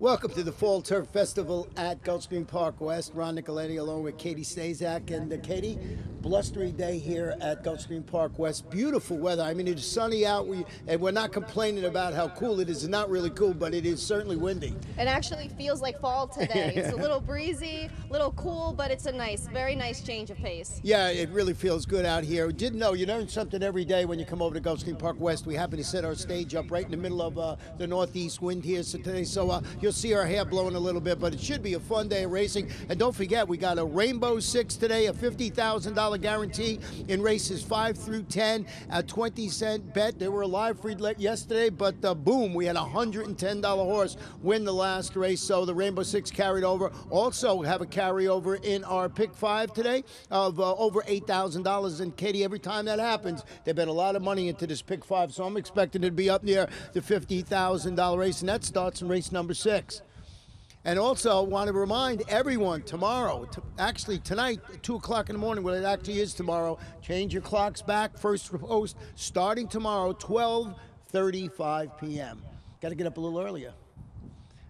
Welcome to the Fall Turf Festival at Gulfstream Park West. Ron Nicoletti along with Katie Stazak. And Katie, blustery day here at Gulfstream Park West. Beautiful weather. I mean, it's sunny out, and we're not complaining about how cool it is. It's not really cool, but it is certainly windy. It actually feels like fall today. It's a little breezy, a little cool, but it's a nice, very nice change of pace. Yeah, it really feels good out here. Didn't know, you learn something every day when you come over to Gulfstream Park West. We happen to set our stage up right in the middle of the northeast wind here today, so you'll see our hair blowing a little bit, but it should be a fun day of racing. And don't forget, we got a Rainbow Six today, a $50,000 guarantee in races 5 through 10, a 20-cent bet. They were a live free yesterday, but boom, we had a $110 horse win the last race, so the Rainbow Six carried over. Also have a carryover in our Pick 5 today of over $8,000. And Katie, every time that happens, they bet a lot of money into this Pick 5, so I'm expecting it to be up near the $50,000 race, and that starts in race number 6. And also want to remind everyone tomorrow, actually tonight, 2 o'clock in the morning, well, it actually is tomorrow, change your clocks back, first post, starting tomorrow, 12:35 p.m. Got to get up a little earlier.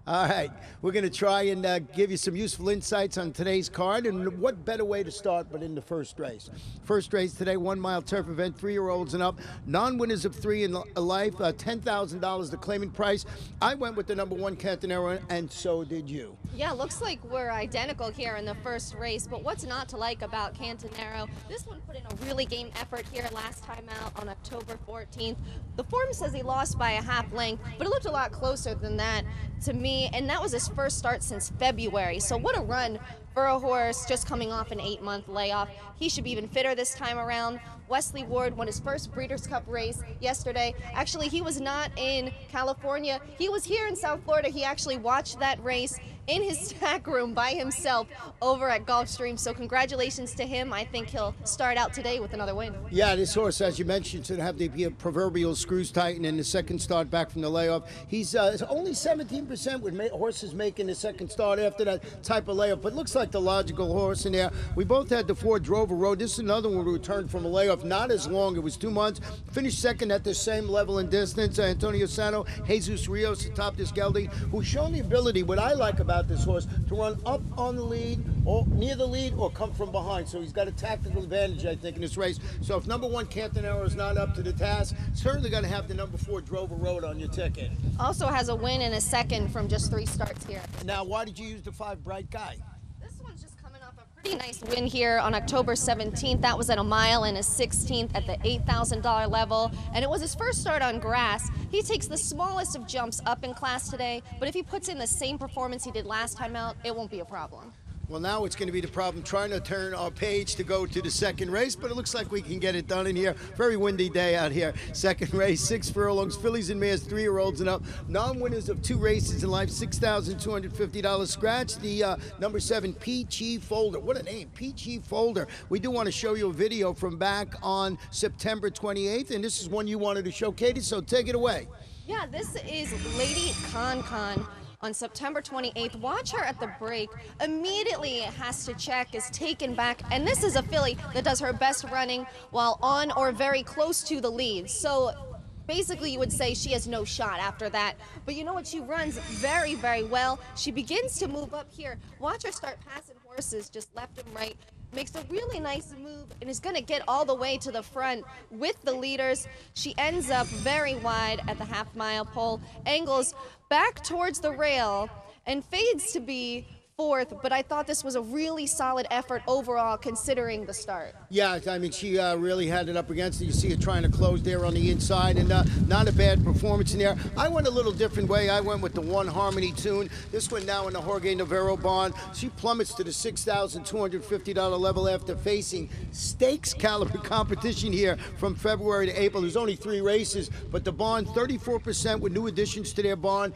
All right, we're going to try and give you some useful insights on today's card, and what better way to start but in the first race. First race today, 1 mile turf event, 3-year-olds and up, non-winners of 3 in life, $10,000 the claiming price. I went with the number 1 Cantonero, and so did you. Yeah, looks like we're identical here in the first race, but what's not to like about Cantonero? This one put in a really game effort here last time out on October 14th. The form says he lost by a half length, but it looked a lot closer than that to me. And that was his first start since February. So what a run for a horse just coming off an 8-month layoff. He should be even fitter this time around. Wesley Ward won his first Breeders' Cup race yesterday. Actually, he was not in California. He was here in South Florida. He actually watched that race in his stack room by himself over at Gulfstream. So congratulations to him. I think he'll start out today with another win. Yeah, this horse, as you mentioned, should have the proverbial screws tightened in the second start back from the layoff. He's only 17% with horses making the second start after that type of layoff, but looks like the logical horse in there. We both had the Ford Drover Road. This is another one who returned from a layoff, not as long. It was 2 months. Finished second at the same level and distance. Antonio Sano, Jesus Rios atop this gelding, who's shown the ability, what I like about this horse, to run up on the lead or near the lead or come from behind. So he's got a tactical advantage, I think, in this race. So if number 1 Cantonero is not up to the task, certainly going to have the number 4 Drover Road on your ticket. Also has a win and a second from just 3 starts here. Now, why did you use the 5 Bright Guy? This one's just coming off a pretty nice win here on October 17th. That was at a mile and a 16th at the $8,000 level, and it was his first start on grass. He takes the smallest of jumps up in class today, but if he puts in the same performance he did last time out, it won't be a problem. Well, now it's going to be the problem trying to turn our page to go to the second race, but it looks like we can get it done in here. Very windy day out here. Second race, 6 furlongs, fillies and mares, 3-year-olds and up. Non-winners of 2 races in life, $6,250 scratch. The number 7 Peachy Folder. What a name, Peachy Folder. We do want to show you a video from back on September 28th, and this is one you wanted to show, Katie, so take it away. Yeah, this is Lady Con on September 28th. Watch her at the break. Immediately has to check, is taken back, and this is a filly that does her best running while on or very close to the lead. So basically you would say she has no shot after that. But you know what? She runs very, very well. She begins to move up here. Watch her start passing horses just left and right. Makes a really nice move and is going to get all the way to the front with the leaders. She ends up very wide at the half-mile pole, angles back towards the rail, and fades to be 4th, but I thought this was a really solid effort overall considering the start. Yeah, I mean, she really had it up against it. You see her trying to close there on the inside, and not a bad performance in there. I went a little different way. I went with the 1 Harmony Tune. This one now in the Jorge Navarro barn. She plummets to the $6,250 level after facing stakes caliber competition here from February to April. There's only 3 races, but the barn, 34% with new additions to their barn.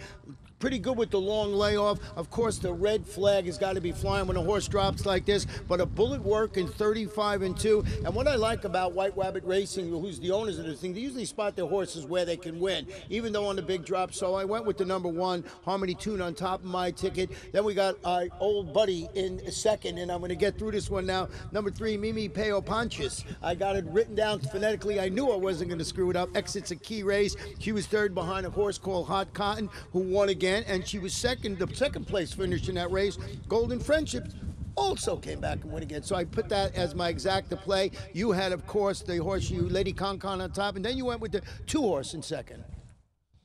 Pretty good with the long layoff. Of course, the red flag has got to be flying when a horse drops like this, but a bullet work in 35-2. And what I like about White Rabbit Racing, who's the owners of this thing, they usually spot their horses where they can win, even though on the big drop. So I went with the number 1 Harmony Tune on top of my ticket. Then we got our old buddy in second, and I'm going to get through this one now. Number 3, Mimi Peo Ponches. I got it written down phonetically. I knew I wasn't going to screw it up. Exits a key race. She was 3rd behind a horse called Hot Cotton, who won again. again, and she was second, the second place finish in that race. Golden Friendship also came back and won again. So I put that as my exacta play. You had, of course, the horse, Lady Con on top, and then you went with the 2-horse in second.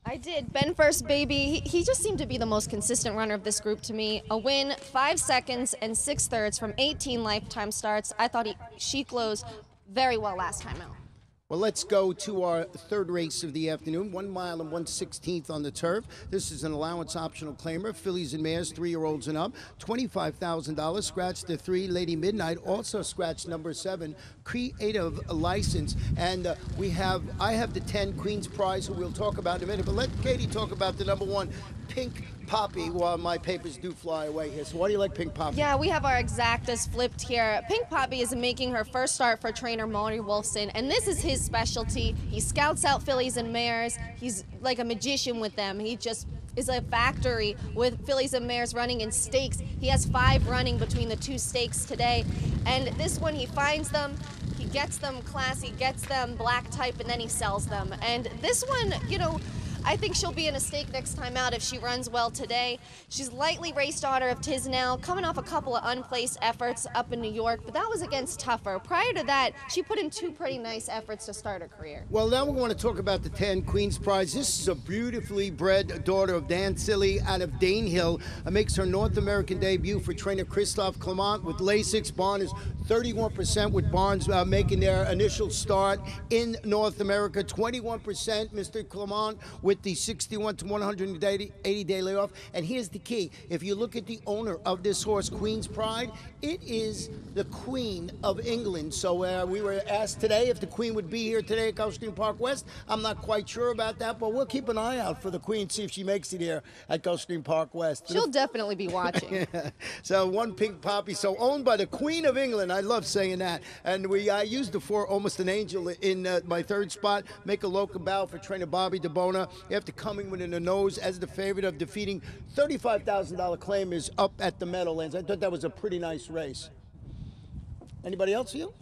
I did. Ben First Baby, he just seemed to be the most consistent runner of this group to me. A win, 5 seconds and 6/3 from 18 lifetime starts. I thought she closed very well last time out. Well, let's go to our third race of the afternoon, 1 mile and 1/16 on the turf. This is an allowance optional claimer, fillies and mares, 3-year-olds and up, $25,000. Scratch the 3, Lady Midnight. Also scratch number 7, Creative License. And I have the 10 Queen's Prize, who we'll talk about in a minute. But let Katie talk about the number 1, Pink Poppy, while my papers do fly away here. So why do you like Pink Poppy? Yeah, we have our exactas flipped here. Pink Poppy is making her first start for trainer Maury Wolfson, and this is his specialty. He scouts out fillies and mares. He's like a magician with them. He just is a factory with fillies and mares running in stakes. He has 5 running between the 2 stakes today. And this one, he finds them, he gets them classy, gets them black type, and then he sells them. And this one, you know, I think she'll be in a stake next time out if she runs well today. She's lightly raced daughter of Tisnell, coming off a couple of unplaced efforts up in New York, but that was against tougher. Prior to that, she put in 2 pretty nice efforts to start her career. Well, now we want to talk about the 10 Queen's Prize. This is a beautifully bred daughter of Dan Silly out of Danehill. Makes her North American debut for trainer Christophe Clement with Lasix. Barn is 31% with Barnes making their initial start in North America. 21% Mr. Clement with the 61 to 180 day layoff. And here's the key. If you look at the owner of this horse, Queen's Pride, it is the Queen of England. So we were asked today if the Queen would be here today at Gulfstream Park West. I'm not quite sure about that, but we'll keep an eye out for the Queen, see if she makes it here at Gulfstream Park West. She'll definitely be watching. Yeah. So 1 Pink Poppy, so owned by the Queen of England. I love saying that. And I used the 4 Almost an Angel in my third spot. Make a local bow for trainer Bobby DeBona after coming within the nose as the favorite of defeating $35,000 claim is up at the Meadowlands. I thought that was a pretty nice race. Anybody else for you?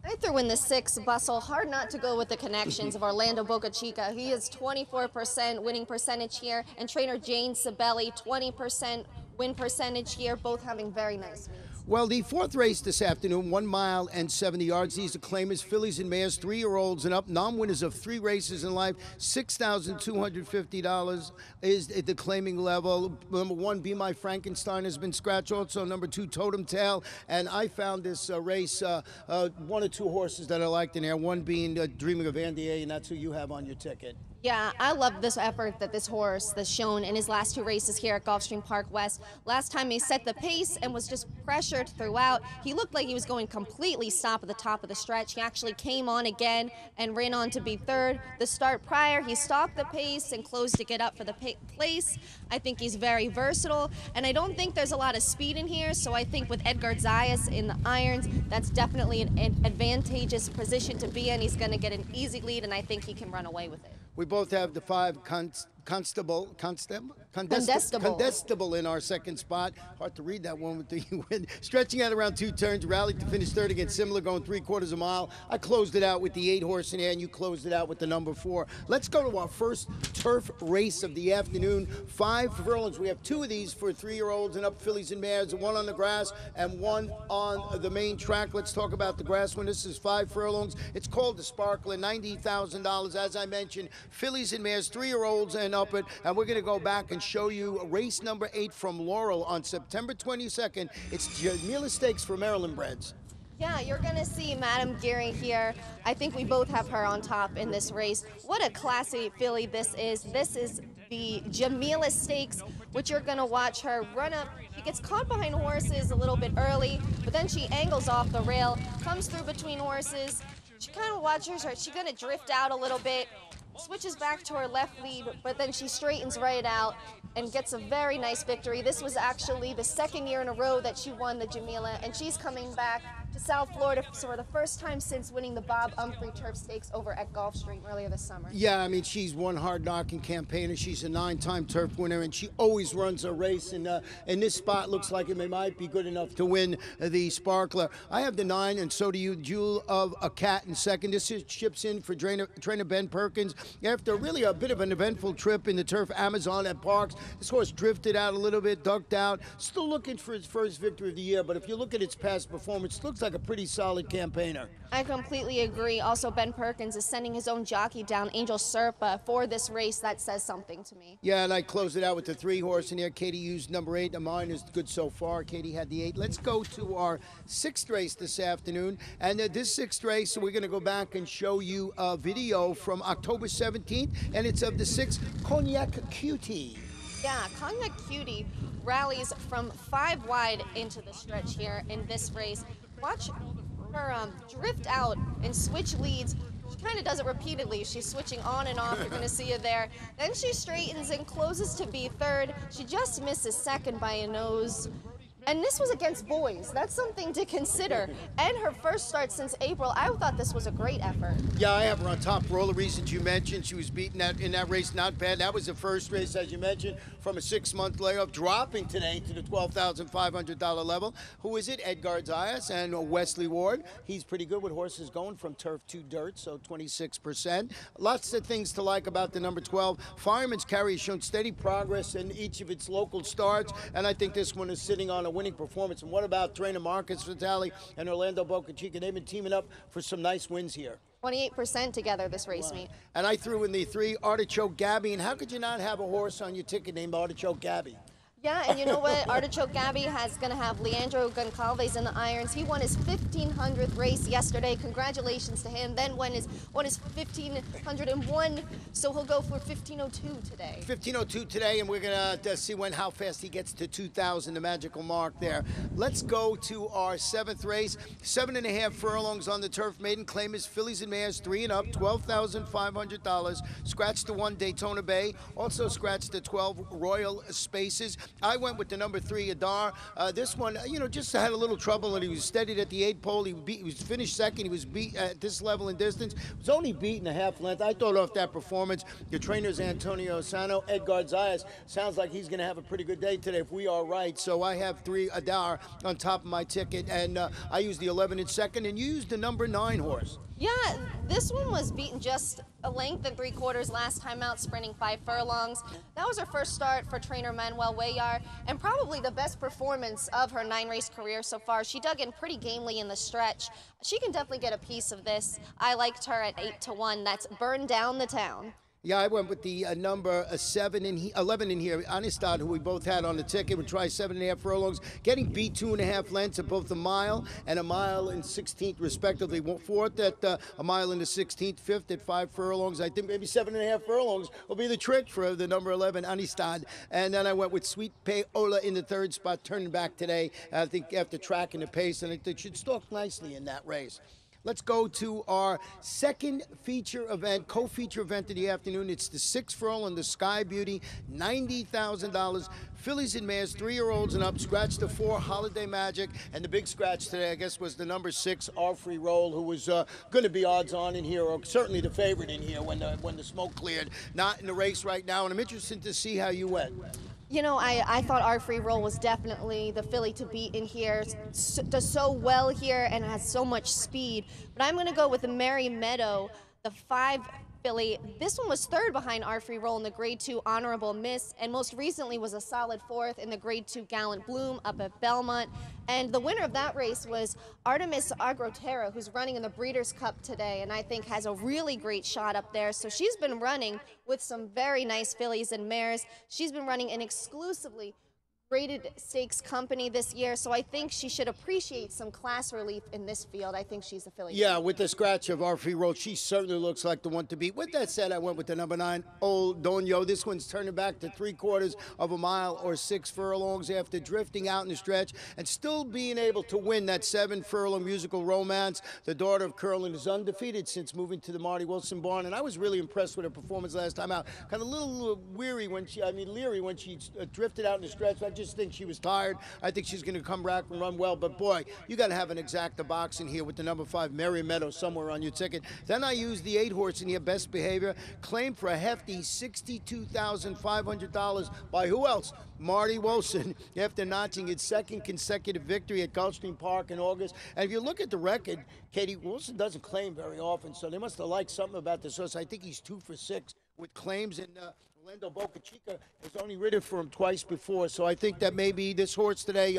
I threw in the 6 Bustle. Hard not to go with the connections of Orlando Boca Chica. He is 24% winning percentage here, and trainer Jane Sabelli, 20% win percentage here, both having very nice meets. Well, the 4th race this afternoon, 1 mile and 70 yards. These are claimers, fillies and mares, 3-year-olds and up. Non-winners of 3 races in life. $6,250 is the claiming level. Number 1, Be My Frankenstein, has been scratched. Also, number 2, Totem Tail. And I found this race, 1 or 2 horses that I liked in there. 1 being Dreaming of Andy A, and that's who you have on your ticket. Yeah, I love this effort that this horse has shown in his last 2 races here at Gulfstream Park West. Last time he set the pace and was just pressured throughout. He looked like he was going completely stop at the top of the stretch. He actually came on again and ran on to be 3rd. The start prior, he stopped the pace and closed to get up for the place. I think he's very versatile, and I don't think there's a lot of speed in here, so I think with Edgar Zayas in the irons, that's definitely an advantageous position to be in. He's going to get an easy lead, and I think he can run away with it. We both have the 5 Condestable in our second spot. Hard to read that one with the wind. Stretching out around 2 turns, rallied to finish 3rd against Similar, going 3/4 a mile. I closed it out with the 8 horse in there, and you closed it out with the number 4. Let's go to our first turf race of the afternoon. 5 furlongs. We have 2 of these for 3-year-olds and up, fillies and mares, 1 on the grass and 1 on the main track. Let's talk about the grass one. This is 5 furlongs. It's called the Sparkler, $90,000. As I mentioned, fillies and mares, 3-year-olds and up it. And we're going to go back and show you race number 8 from Laurel on September 22nd. It's Jamila Stakes for Maryland breds. Yeah, you're going to see Madam Geary here. I think we both have her on top in this race. What a classy filly this is. This is the Jamila Stakes, which you're going to watch her run up. She gets caught behind horses a little bit early, but then she angles off the rail, comes through between horses. She kind of watches her. She's going to drift out a little bit, switches back to her left lead, but then she straightens right out and gets a very nice victory. This was actually the 2nd year in a row that she won the Jamila, and she's coming back to to South Florida for the first time since winning the Bob Humphrey Turf Stakes over at Gulfstream earlier this summer. Yeah, I mean, she's one hard-knocking campaigner. She's a 9-time turf winner, and she always runs a race. And this spot looks like it might be good enough to win the Sparkler. I have the 9, and so do you. Jewel of a Cat in second. This ships in for trainer Ben Perkins after really a bit of an eventful trip in the turf Amazon at Parks. This horse drifted out a little bit, ducked out. Still looking for his first victory of the year, but if you look at its past performance, it looks like a pretty solid campaigner. I completely agree. Also, Ben Perkins is sending his own jockey down, Angel Serpa, for this race. That says something to me. Yeah, and I closed it out with the 3 horse in there. Katie used number 8. The mine is good so far. Katie had the 8. Let's go to our 6th race this afternoon. And this 6th race, we're going to go back and show you a video from October 17th, and it's of the 6 Cognac Cutie. Yeah, Cognac Cutie rallies from 5 wide into the stretch here in this race. Watch her drift out and switch leads. She kind of does it repeatedly. She's switching on and off. You're going to see it there. Then she straightens and closes to be 3rd. She just misses 2nd by a nose. And this was against boys. That's something to consider. And her first start since April. I thought this was a great effort. Yeah, I have her on top for all the reasons you mentioned. She was beaten in that race, not bad. That was the first race, as you mentioned, from a 6-month layoff, dropping today to the $12,500 level. Who is it? Edgar Zayas and Wesley Ward. He's pretty good with horses going from turf to dirt, so 26%. Lots of things to like about the number 12. Fireman's Carry has shown steady progress in each of its local starts, and I think this one is sitting on a winning performance. And what about trainer Marcus Vitale and Orlando Boca Chica? They've been teaming up for some nice wins here. 28% together this race meet. And I threw in the 3 Artichoke Gabby. And how could you not have a horse on your ticket named Artichoke Gabby? Yeah, and you know what? Artichoke Gabby is going to have Leandro Goncalves in the irons. He won his 1,500th race yesterday. Congratulations to him. Then won his 1,501, so he'll go for 1,502 today. 1,502 today, and we're going to see how fast he gets to 2,000, the magical mark there. Let's go to our 7th race. 7.5 furlongs on the turf. Maiden claim is fillies and mares, 3 and up, $12,500. Scratch the 1 Daytona Bay. Also scratch the 12 Royal Spaces. I went with the number 3 Adar. This one, just had a little trouble, and he was steadied at the 8 pole. He was finished second. He was beat at this level in distance. He was only beaten a half length. I thought off that performance. The trainers Antonio Sano, Edgar Zayas. Sounds like he's going to have a pretty good day today if we are right. So I have 3 Adar on top of my ticket, and I used the 11 in second, and you used the number 9 horse. Yeah, this one was beaten just a length and 3/4 last time out, sprinting 5 furlongs. That was her first start for trainer Manuel Cuellar, and probably the best performance of her 9-race career so far. She dug in pretty gamely in the stretch. She can definitely get a piece of this. I liked her at 8-1. That's Burn Down the Town. Yeah, I went with the number 11 in here, Amistad, who we both had on the ticket. We tried 7.5 furlongs, getting beat 2.5 lengths at both a mile and a mile and 16th, respectively. 4th at a mile and the 16th, 5th at 5 furlongs. I think maybe 7.5 furlongs will be the trick for the number 11, Amistad. And then I went with Sweet Paola in the 3rd spot, turning back today, I think, after tracking the pace, and it should stalk nicely in that race. Let's go to our second feature event, co-feature event of the afternoon. It's the 6 furlong, the Sky Beauty, $90,000. Fillies and mares, 3-year-olds and up. Scratch the 4, Holiday Magic. And the big scratch today, I guess, was the number 6, Our Free Roll, who was going to be odds on in here, or certainly the favorite in here when the smoke cleared. Not in the race right now, and I'm interested to see how you went. You know, I thought Our Free Roll was definitely the filly to beat in here. Does so well here and has so much speed. But I'm going to go with the Merry Meadow, the 5 filly. This one was 3rd behind Our Free Roll in the Grade 2 Honorable Miss, and most recently was a solid 4th in the Grade 2 Gallant Bloom up at Belmont. And the winner of that race was Artemis Agroterra, who's running in the Breeders' Cup today, and I think has a really great shot up there. So she's been running with some very nice fillies and mares. She's been running in exclusively graded stakes company this year, so I think she should appreciate some class relief in this field. I think she's a filly. Yeah, with the scratch of Our Free Roll, she certainly looks like the one to beat. With that said, I went with the number 9, Old Doño. This one's turning back to 3/4 of a mile or 6 furlongs after drifting out in the stretch and still being able to win that 7 furlong Musical Romance. The daughter of Curlin is undefeated since moving to the Marty Wilson barn, and I was really impressed with her performance last time out. Kind of a little leery when she drifted out in the stretch. I just think she was tired. I think she's going to come back and run well. But, boy, you got to have an exacta box in here with the number 5, Mary Meadow, somewhere on your ticket. Then I used the 8 horse in here, Best Behavior, claimed for a hefty $62,500 by who else? Marty Wilson, after notching its 2nd consecutive victory at Gulfstream Park in August. And if you look at the record, Katie, Wilson doesn't claim very often, so they must have liked something about this horse. I think he's 2 for 6 with claims, and Orlando Boca Chica has only ridden for him twice before, so I think that maybe this horse today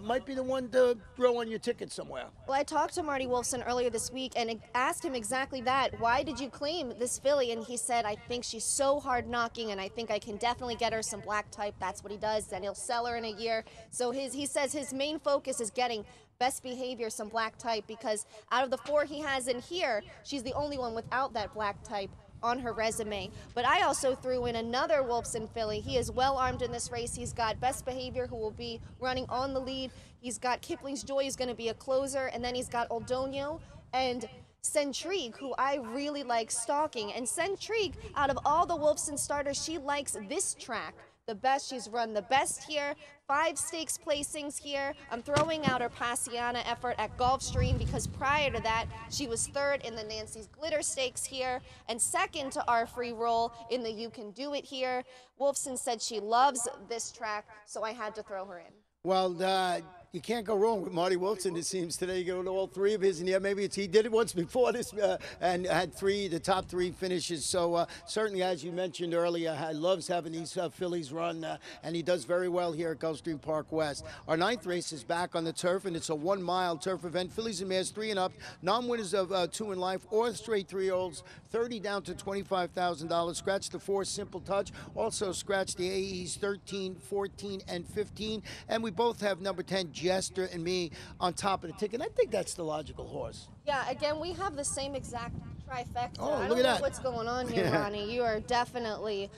might be the one to throw on your ticket somewhere. Well, I talked to Marty Wilson earlier this week and asked him exactly that. Why did you claim this filly? And he said, I think she's so hard knocking, and I think I can definitely get her some black type. That's what he does, and he'll sell her in a year. So he says his main focus is getting Best Behavior some black type, because out of the 4 he has in here, she's the only one without that black type on her resume. But I also threw in another Wolfson filly. He is well armed in this race. He's got Best Behavior, who will be running on the lead. He's got Kipling's Joy, who's going to be a closer, and then he's got Oldonio and Centrique, who I really like stalking. And Centrique, out of all the Wolfson starters, she likes this track the best. She's run the best here. 5 stakes placings here. I'm throwing out her Passiana effort at Gulfstream, because prior to that, she was 3rd in the Nancy's Glitter Stakes here and 2nd to our free roll in the You Can Do It here. Wolfson said she loves this track, so I had to throw her in. Well, you can't go wrong with Marty Wilson, it seems. Today you go to all 3 of his, and yeah, maybe he did it once before this and had the top 3 finishes. So certainly, as you mentioned earlier, loves having these fillies run, and he does very well here at Gulfstream Park West. Our 9th race is back on the turf, and it's a 1-mile turf event. Fillies and mares 3 and up, non-winners of 2 in life, or straight 3-year-olds, 30 down to $25,000. Scratch the 4 Simple Touch. Also scratch the AEs 13, 14, and 15. And we both have number 10, Jester, and me on top of the ticket. I think that's the logical horse. Yeah, again, we have the same exact trifecta. Oh, I look don't at know that. what's going on here, Ronnie. You are definitely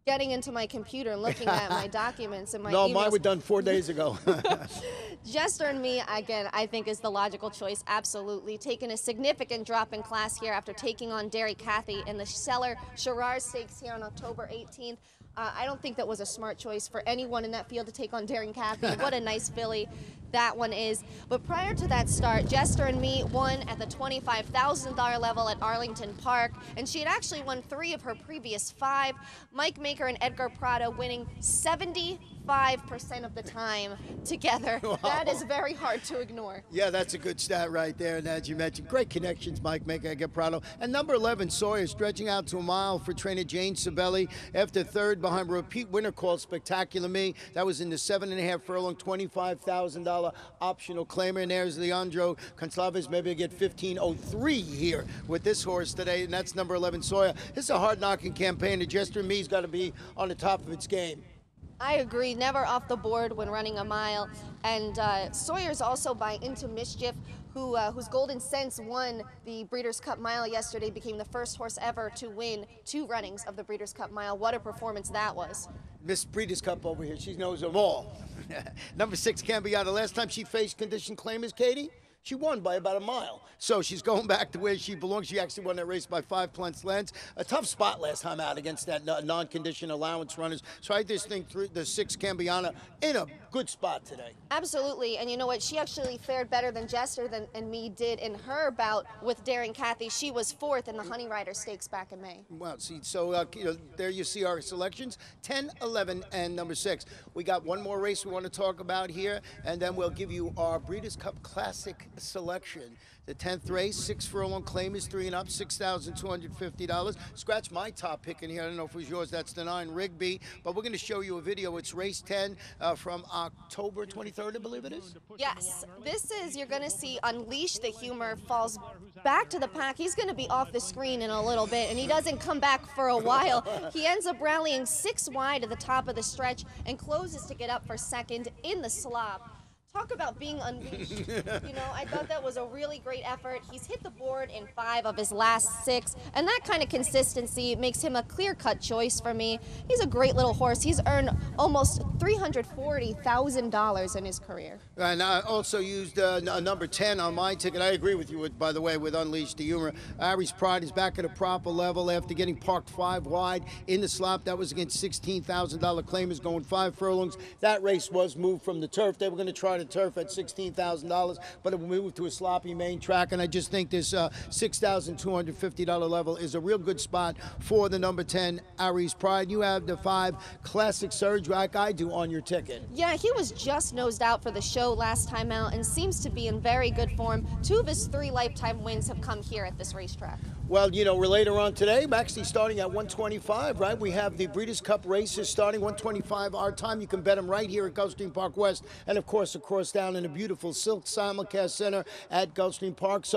getting into my computer and looking at my documents and my No, emails. mine were done 4 days ago. Jester and me, again, I think is the logical choice, absolutely. Taking a significant drop in class here after taking on Derry Cathy in the Seller Sherrard Stakes here on October 18th. I don't think that was a smart choice for anyone in that field to take on Derry Cathy. What a nice filly that one is. But prior to that start, Jester and me won at the $25,000 level at Arlington Park, and she had actually won 3 of her previous 5. Mike Maker and Edgar Prado winning 75% of the time together. Wow. That is very hard to ignore. Yeah, that's a good stat right there. And as you mentioned, great connections, Mike Maker, Edgar Prado. And number 11, Sawyer, stretching out to a mile for trainer Jane Sabelli after 3rd behind a repeat winner called Spectacular Me. That was in the 7.5 furlong, $25,000 optional claimer. And there's Leandro Gonçalves. Maybe get 15.03 here with this horse today, and that's number 11, Sawyer. This is a hard-knocking campaign. The Jester and me's got to be on the top of its game. I agree, never off the board when running a mile. And Sawyer's also by Into Mischief, whose Golden Sense won the Breeders' Cup Mile yesterday, became the first horse ever to win 2 runnings of the Breeders' Cup Mile. What a performance that was. Miss Breeders' Cup over here, she knows them all. Number 6, Cambiata. Last time she faced condition claimers, Katie, she won by about a mile. So she's going back to where she belongs. She actually won that race by 5 lengths. A tough spot last time out against that non-condition allowance runners. So I just think the 6, Cambiana, in a good spot today. Absolutely, and you know what? She actually fared better than Jester and me did in her bout with Derry Cathy. She was 4th in the Honey Rider Stakes back in May. Well, see, so there you see our selections, 10, 11, and number 6. We got one more race we want to talk about here, and then we'll give you our Breeders' Cup Classic selection. The 10th race, 6 furlong claimers, 3 and up, $6,250. Scratch my top pick in here. I don't know if it was yours. That's the 9 Rigby. But we're going to show you a video. It's race 10 from October 23rd, I believe it is. Yes, this is, you're going to see Unleash the Humor falls back to the pack. He's going to be off the screen in a little bit, and he doesn't come back for a while. He ends up rallying 6 wide at the top of the stretch and closes to get up for 2nd in the slop. Talk about being unleashed. You know, I thought that was a really great effort. He's hit the board in 5 of his last 6, and that kind of consistency makes him a clear-cut choice for me. He's a great little horse. He's earned almost $340,000 in his career. And I also used number 10 on my ticket. I agree with you, by the way, with Unleashed the Humor. Ari's Pride is back at a proper level after getting parked 5 wide in the slop. That was against $16,000 claimers going 5 furlongs. That race was moved from the turf. They were going to try to turf at $16,000, but it moved to a sloppy main track, and I just think this $6,250 level is a real good spot for the number 10 Ari's Pride. You have the 5 Classic Surge, like I do, on your ticket. Yeah, he was just nosed out for the show last time out and seems to be in very good form. 2 of his 3 lifetime wins have come here at this racetrack. Well, you know, we're later on today. We're actually starting at 125, right? We have the Breeders' Cup races starting 125 our time. You can bet them right here at Gulfstream Park West, and of course, down in the beautiful Silk Simulcast Center at Gulfstream Park. So